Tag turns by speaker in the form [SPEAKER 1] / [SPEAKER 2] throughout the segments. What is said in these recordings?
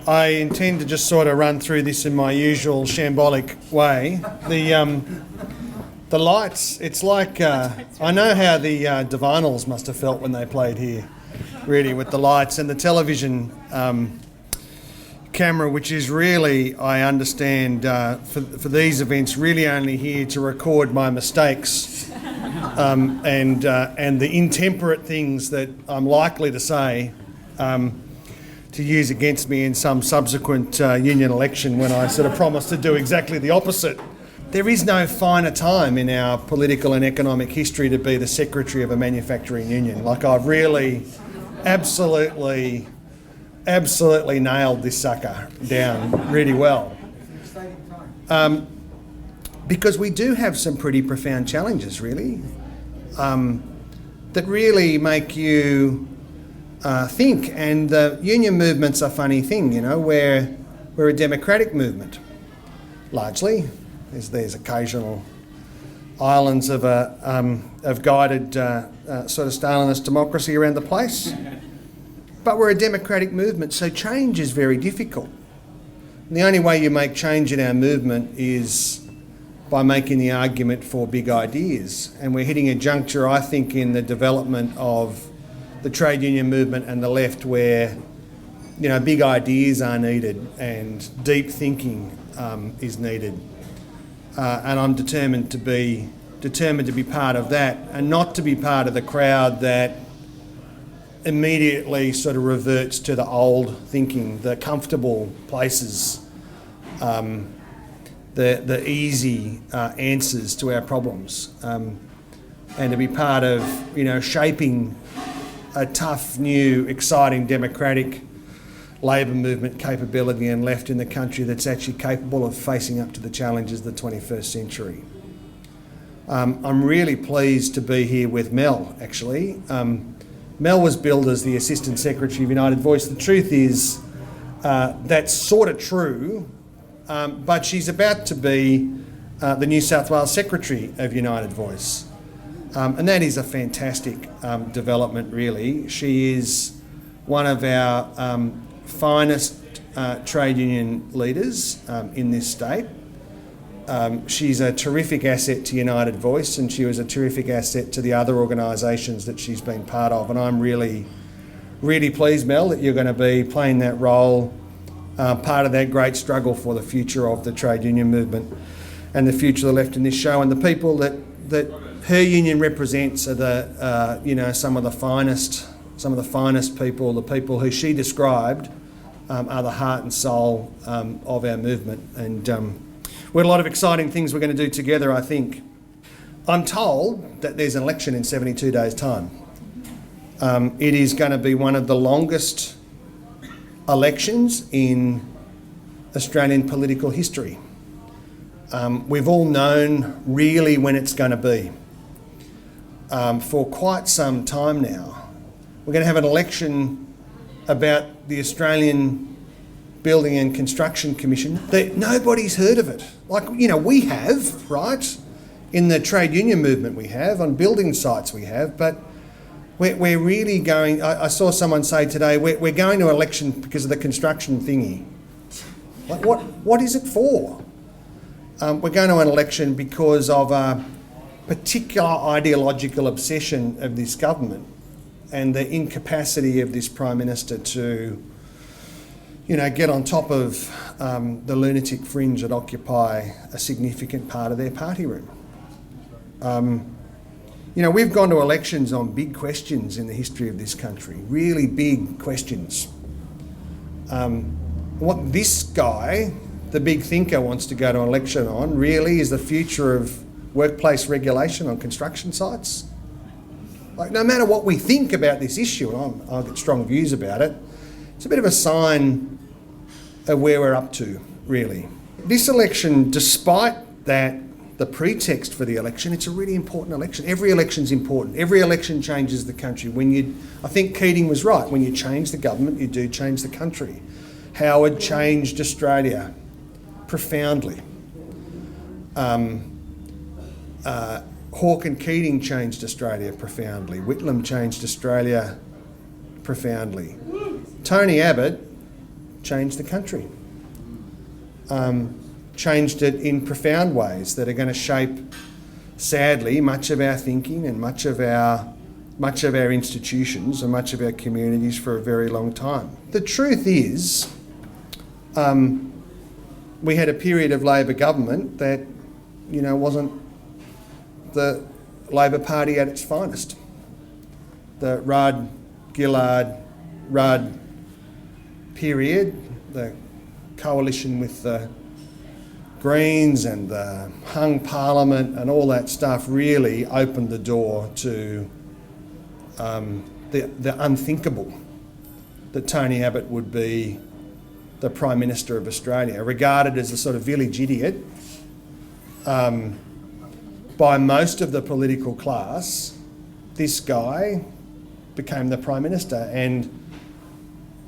[SPEAKER 1] I intend to just sort of run through this in my usual shambolic way. The lights, it's like, I know how the Divinals must have felt when they played here, really, with the lights and the television camera, which is really, I understand, for these events, really only here to record my mistakes and the intemperate things that I'm likely to say to use against me in some subsequent union election when I sort of promise to do exactly the opposite. There is no finer time in our political and economic history to be the secretary of a manufacturing union. Like, I've really absolutely nailed this sucker down really well. Because we do have some pretty profound challenges, really, that really make you think. And the union movement's a funny thing, you know. We're a democratic movement, largely. There's occasional islands of guided sort of Stalinist democracy around the place. But we're a democratic movement, so change is very difficult. And the only way you make change in our movement is by making the argument for big ideas. And we're hitting a juncture, I think, in the development of the trade union movement and the left where, you know, big ideas are needed and deep thinking is needed. And I'm determined to be part of that, and not to be part of the crowd that immediately sort of reverts to the old thinking, the comfortable places, the easy answers to our problems, and to be part of, you know, shaping a tough, new, exciting, democratic labour movement capability and left in the country that's actually capable of facing up to the challenges of the 21st century. I'm really pleased to be here with Mel, actually. Mel was billed as the Assistant Secretary of United Voice. The truth is that's sort of true, but she's about to be the New South Wales Secretary of United Voice. And that is a fantastic development, really. She is one of our finest trade union leaders in this state. She's a terrific asset to United Voice, and she was a terrific asset to the other organisations that she's been part of. And I'm really, really pleased, Mel, that you're going to be playing that role, part of that great struggle for the future of the trade union movement and the future of the left in this show. And the people that her union represents are the, you know, some of the finest people, the people who she described are the heart and soul of our movement. And we've got a lot of exciting things we're going to do together, I think. I'm told that there's an election in 72 days' time. It is going to be one of the longest elections in Australian political history. We've all known really when it's going to be for quite some time now. We're going to have an election about the Australian Building and Construction Commission that nobody's heard of it. Like, you know, we have, right? In the trade union movement we have, on building sites we have, but we're really going, I saw someone say today, we're going to election because of the construction thingy. Like, what is it for? We're going to an election because of a particular ideological obsession of this government and the incapacity of this Prime Minister to, you know, get on top of the lunatic fringe that occupy a significant part of their party room. You know, we've gone to elections on big questions in the history of this country, really big questions. What this guy, the big thinker, wants to go to an election on really is the future of workplace regulation on construction sites. Like, no matter what we think about this issue, and I've got strong views about it, it's a bit of a sign of where we're up to, really. This election, despite that, the pretext for the election, it's a really important election. Every election's important. Every election changes the country. I think Keating was right. When you change the government, you do change the country. Howard changed Australia profoundly. Hawke and Keating changed Australia profoundly. Whitlam changed Australia profoundly. Tony Abbott changed the country. Changed it in profound ways that are going to shape, sadly, much of our thinking and much of our institutions and much of our communities for a very long time. The truth is, we had a period of Labor government that, wasn't the Labor Party at its finest. The Rudd, Gillard, Rudd period, the coalition with the Greens and the hung parliament and all that stuff really opened the door to the unthinkable that Tony Abbott would be the Prime Minister of Australia, regarded as a sort of village idiot by most of the political class. This guy became the Prime Minister and,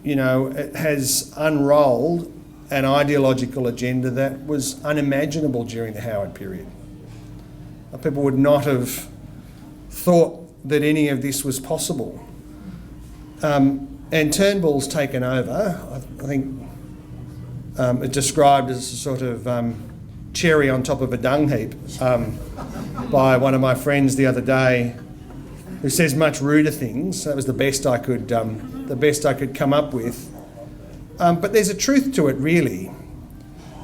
[SPEAKER 1] it has unrolled an ideological agenda that was unimaginable during the Howard period. People would not have thought that any of this was possible. And Turnbull's taken over. I think it's described as a sort of cherry on top of a dung heap by one of my friends the other day, who says much ruder things. That was the best I could come up with. But there's a truth to it, really.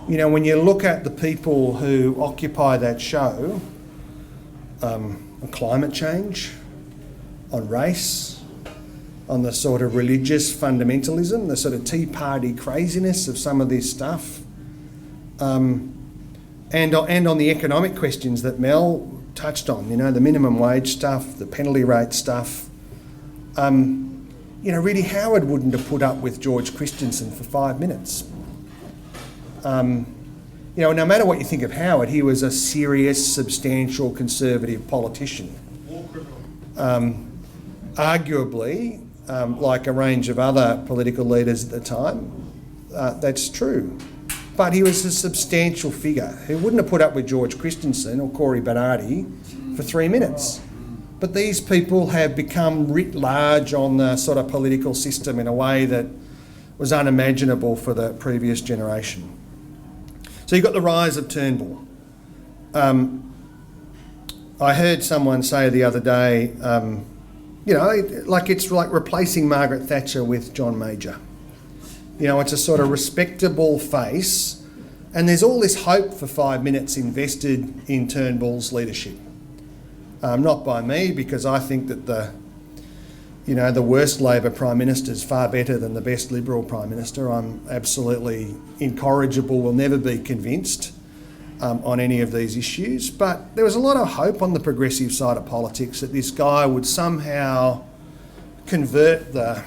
[SPEAKER 1] When you look at the people who occupy that show, on climate change, on race, on the sort of religious fundamentalism, the sort of Tea Party craziness of some of this stuff, and on the economic questions that Mel touched on, the minimum wage stuff, the penalty rate stuff. Really Howard wouldn't have put up with George Christensen for 5 minutes. No matter what you think of Howard, he was a serious, substantial Conservative politician. Arguably, like a range of other political leaders at the time, that's true. But he was a substantial figure who wouldn't have put up with George Christensen or Corey Bernardi for 3 minutes. But these people have become writ large on the sort of political system in a way that was unimaginable for the previous generation. So you've got the rise of Turnbull. I heard someone say the other day, it's like replacing Margaret Thatcher with John Major. It's a sort of respectable face, and there's all this hope for 5 minutes invested in Turnbull's leadership. Not by me, because I think that the worst Labor Prime Minister is far better than the best Liberal Prime Minister. I'm absolutely incorrigible, will never be convinced on any of these issues. But there was a lot of hope on the progressive side of politics that this guy would somehow convert the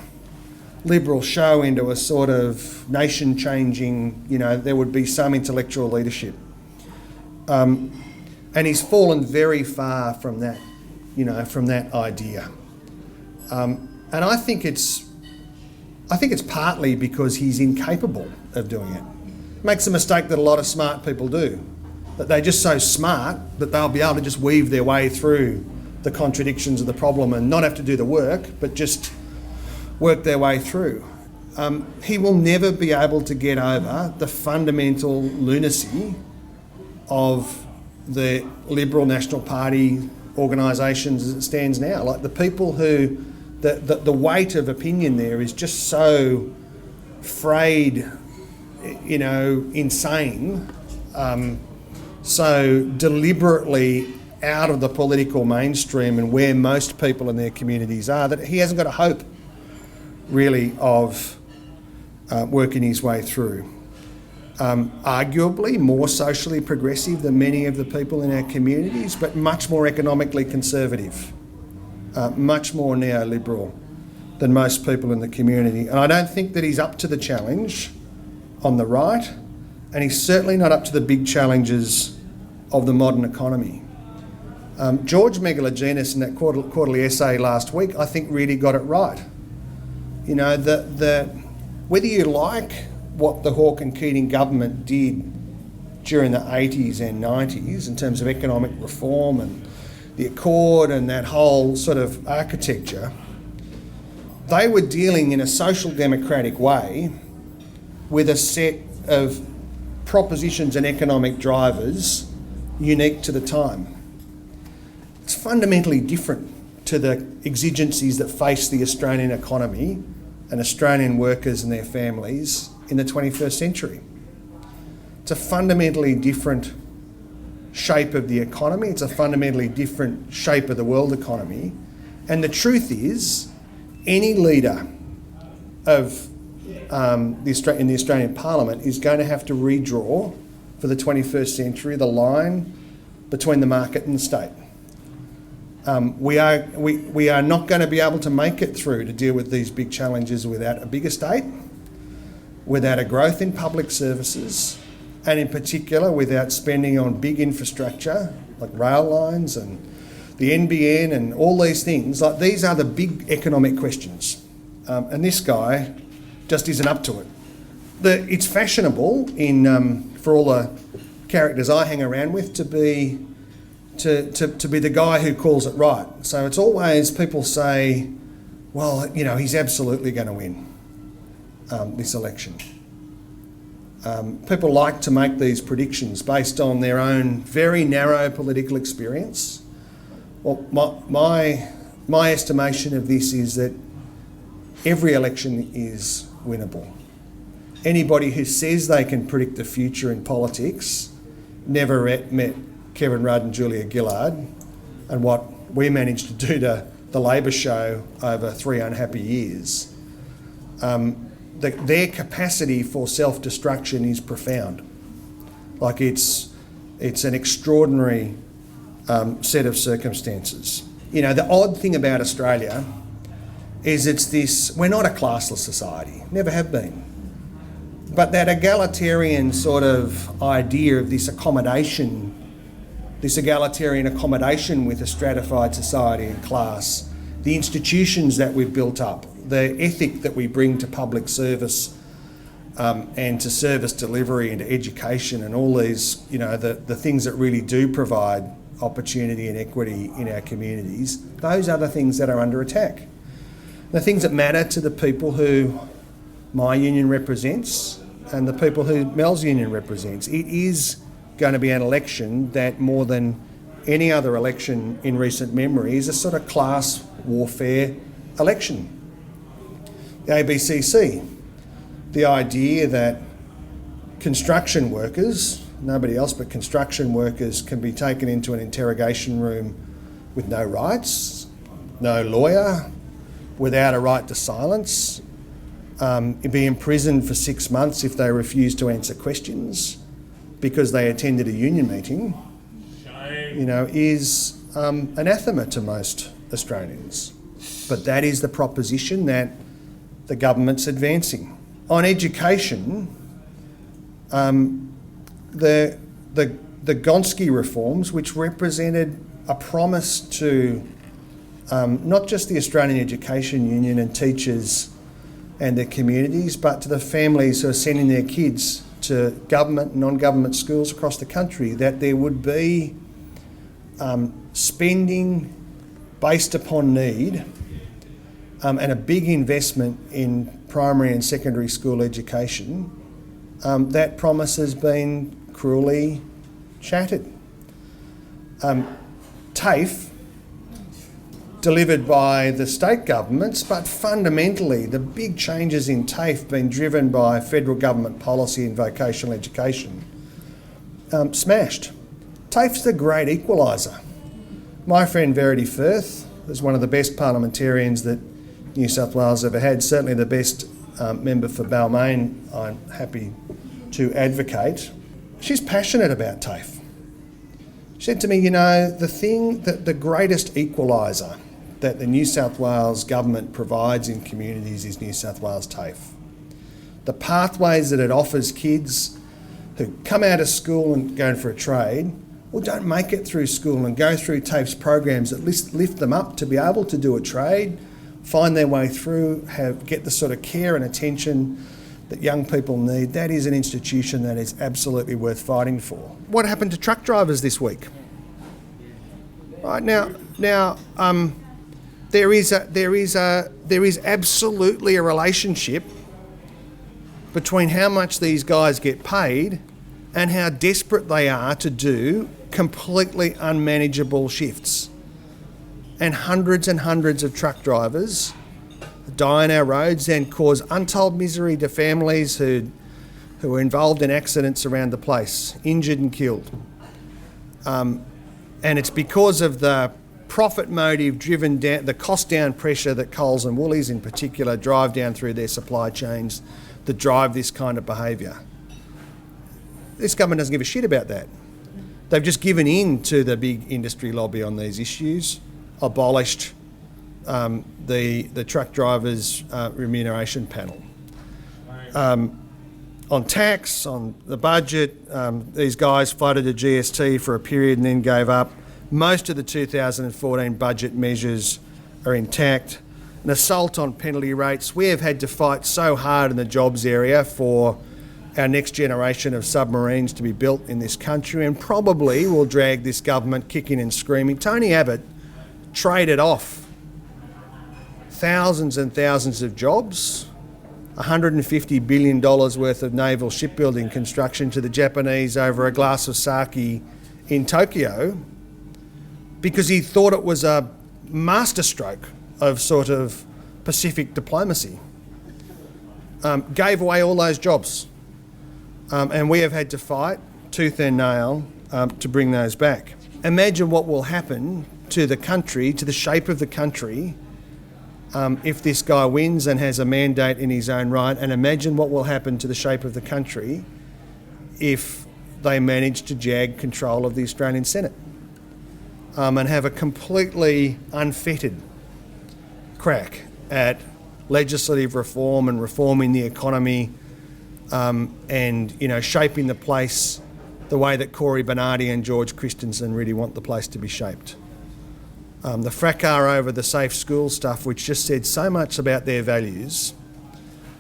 [SPEAKER 1] Liberal show into a sort of nation-changing, there would be some intellectual leadership. And he's fallen very far from that, from that idea. And I think it's partly because he's incapable of doing it. Makes a mistake that a lot of smart people do, that they're just so smart that they'll be able to just weave their way through the contradictions of the problem and not have to do the work, but just work their way through. He will never be able to get over the fundamental lunacy of the Liberal National Party organisations as it stands now. Like the people who, the weight of opinion there is just so frayed, insane, so deliberately out of the political mainstream and where most people in their communities are, that he hasn't got a hope really of working his way through. Arguably more socially progressive than many of the people in our communities, but much more economically conservative, much more neoliberal than most people in the community. And I don't think that he's up to the challenge on the right, and he's certainly not up to the big challenges of the modern economy. George Megalogenis in that quarterly essay last week, I think really got it right. Whether you like what the Hawke and Keating government did during the 80s and 90s in terms of economic reform and the Accord and that whole sort of architecture, they were dealing in a social democratic way with a set of propositions and economic drivers unique to the time. It's fundamentally different to the exigencies that face the Australian economy and Australian workers and their families in the 21st century. It's a fundamentally different shape of the economy. It's a fundamentally different shape of the world economy. And the truth is, any leader of in the Australian Parliament is going to have to redraw for the 21st century the line between the market and the state. We are not going to be able to make it through to deal with these big challenges without a bigger state, without a growth in public services, and in particular without spending on big infrastructure like rail lines and the NBN and all these things. Like, these are the big economic questions, and this guy just isn't up to it. It's fashionable for all the characters I hang around with to be the guy who calls it right. So it's always, people say, well, you know, he's absolutely going to win this election. People like to make these predictions based on their own very narrow political experience. Well, my estimation of this is that every election is winnable. Anybody who says they can predict the future in politics never met Kevin Rudd and Julia Gillard and what we managed to do to the Labor show over 3 unhappy years. Their capacity for self-destruction is profound. Like, it's an extraordinary set of circumstances. You know, the odd thing about Australia is we're not a classless society, never have been. But that egalitarian sort of idea of this egalitarian accommodation with a stratified society and class, the institutions that we've built up, the ethic that we bring to public service and to service delivery and to education and all these, you know, the things that really do provide opportunity and equity in our communities, those are the things that are under attack. The things that matter to the people who my union represents and the people who Mel's union represents. It is going to be an election that, more than any other election in recent memory, is a sort of class warfare election. The ABCC, the idea that construction workers, nobody else but construction workers, can be taken into an interrogation room with no rights, no lawyer, without a right to silence, be imprisoned for 6 months if they refuse to answer questions because they attended a union meeting, you know, is anathema to most Australians. But that is the proposition that the government's advancing. On education, the Gonski reforms, which represented a promise to not just the Australian Education Union and teachers and their communities, but to the families who are sending their kids to government and non-government schools across the country, that there would be spending based upon need and a big investment in primary and secondary school education. That promise has been cruelly shattered. TAFE, delivered by the state governments, but fundamentally the big changes in TAFE being driven by federal government policy in vocational education, smashed. TAFE's the great equaliser. My friend Verity Firth is one of the best parliamentarians that New South Wales ever had, certainly the best member for Balmain, I'm happy to advocate. She's passionate about TAFE. She said to me, you know, the greatest equaliser that the New South Wales government provides in communities is New South Wales TAFE. The pathways that it offers kids who come out of school and go for a trade, or don't make it through school and go through TAFE's programs that lift them up to be able to do a trade, find their way through, get the sort of care and attention that young people need. That is an institution that is absolutely worth fighting for. What happened to truck drivers this week? Right now, there is absolutely a relationship between how much these guys get paid and how desperate they are to do completely unmanageable shifts. And hundreds of truck drivers die on our roads and cause untold misery to families who are involved in accidents around the place, injured and killed. And it's because of the profit motive driven down, the cost down pressure that Coles and Woolies in particular drive down through their supply chains that drive this kind of behaviour. This government doesn't give a shit about that. They've just given in to the big industry lobby on these issues, abolished the truck drivers' remuneration panel. On tax, on the budget, these guys floated a GST for a period and then gave up. Most of the 2014 budget measures are intact. An assault on penalty rates. We have had to fight so hard in the jobs area for our next generation of submarines to be built in this country, and probably will drag this government kicking and screaming. Tony Abbott traded off thousands and thousands of jobs, $150 billion worth of naval shipbuilding construction to the Japanese over a glass of sake in Tokyo, because he thought it was a masterstroke of sort of Pacific diplomacy. Gave away all those jobs. And we have had to fight tooth and nail to bring those back. Imagine what will happen to the country, to the shape of the country, if this guy wins and has a mandate in his own right, and imagine what will happen to the shape of the country if they manage to jag control of the Australian Senate and have a completely unfettered crack at legislative reform and reforming the economy and, you know, shaping the place the way that Cory Bernardi and George Christensen really want the place to be shaped. The fracas over the safe school stuff, which just said so much about their values,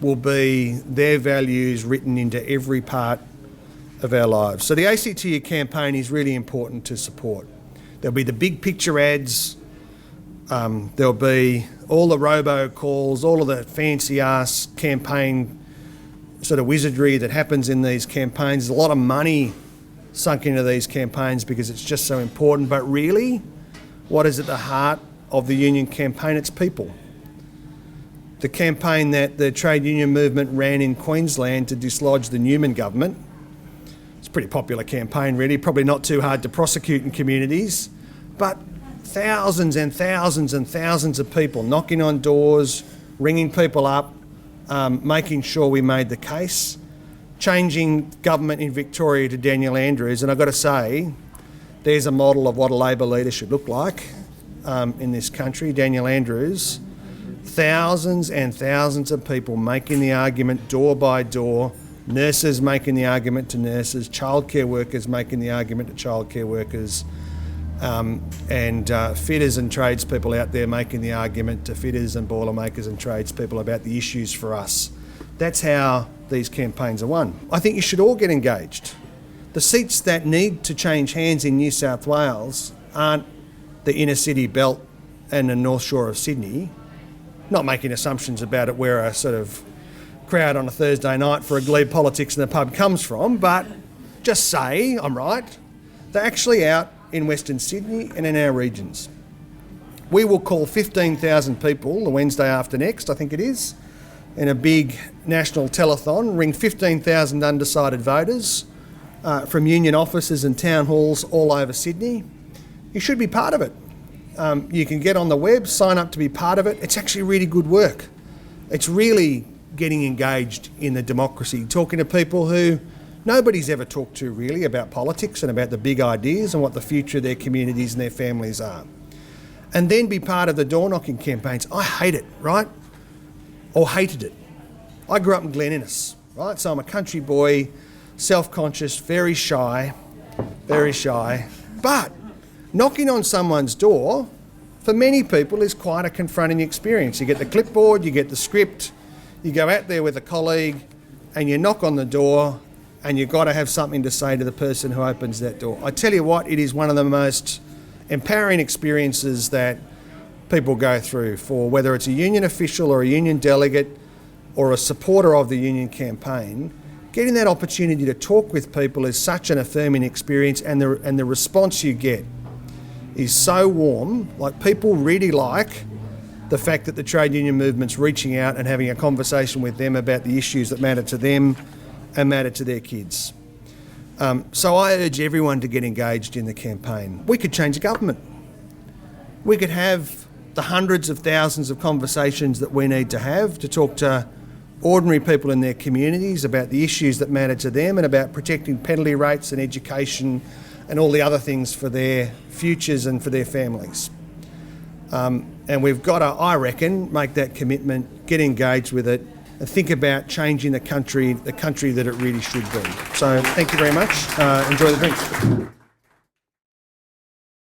[SPEAKER 1] will be their values written into every part of our lives. So the ACTU campaign is really important to support. There'll be the big picture ads, there'll be all the robocalls, all of the fancy-ass campaign sort of wizardry that happens in these campaigns. There's a lot of money sunk into these campaigns because it's just so important. But really, what is at the heart of the union campaign? It's people. The campaign that the trade union movement ran in Queensland to dislodge the Newman government. It's a pretty popular campaign, really, probably not too hard to prosecute in communities, but thousands and thousands and thousands of people knocking on doors, ringing people up, making sure we made the case, changing government in Victoria to Daniel Andrews. And I've got to say, there's a model of what a Labor leader should look like in this country. Daniel Andrews, thousands and thousands of people making the argument door by door, nurses making the argument to nurses, childcare workers making the argument to childcare workers, and fitters and tradespeople out there making the argument to fitters and boilermakers and tradespeople about the issues for us. That's how these campaigns are won. I think you should all get engaged. The seats that need to change hands in New South Wales aren't the inner city belt and the North Shore of Sydney. Not making assumptions about it where a sort of crowd on a Thursday night for a glebe politics in the pub comes from, but just say I'm right. They're actually out in Western Sydney and in our regions. We will call 15,000 people the Wednesday after next, I think it is, in a big national telethon, ring 15,000 undecided voters from union offices and town halls all over Sydney. You should be part of it. You can get on the web, sign up to be part of it. It's actually really good work. It's really getting engaged in the democracy, talking to people who nobody's ever talked to really about politics and about the big ideas and what the future of their communities and their families are. And then be part of the door-knocking campaigns. I hate it, right? Or hated it. I grew up in Glen Innes, right? So I'm a country boy, self-conscious, very shy. But knocking on someone's door, for many people, is quite a confronting experience. You get the clipboard, you get the script, you go out there with a colleague and you knock on the door and you've got to have something to say to the person who opens that door. I tell you what, it is one of the most empowering experiences that people go through, for whether it's a union official or a union delegate or a supporter of the union campaign, getting that opportunity to talk with people is such an affirming experience, and the response you get is so warm. Like, people really like the fact that the trade union movement's reaching out and having a conversation with them about the issues that matter to them and matter to their kids. So I urge everyone to get engaged in the campaign. We could change the government. We could have the hundreds of thousands of conversations that we need to have to talk to ordinary people in their communities about the issues that matter to them and about protecting penalty rates and education and all the other things for their futures and for their families. And we've got to, I reckon, make that commitment, get engaged with it, and think about changing the country that it really should be. So thank you very much. Enjoy the drinks.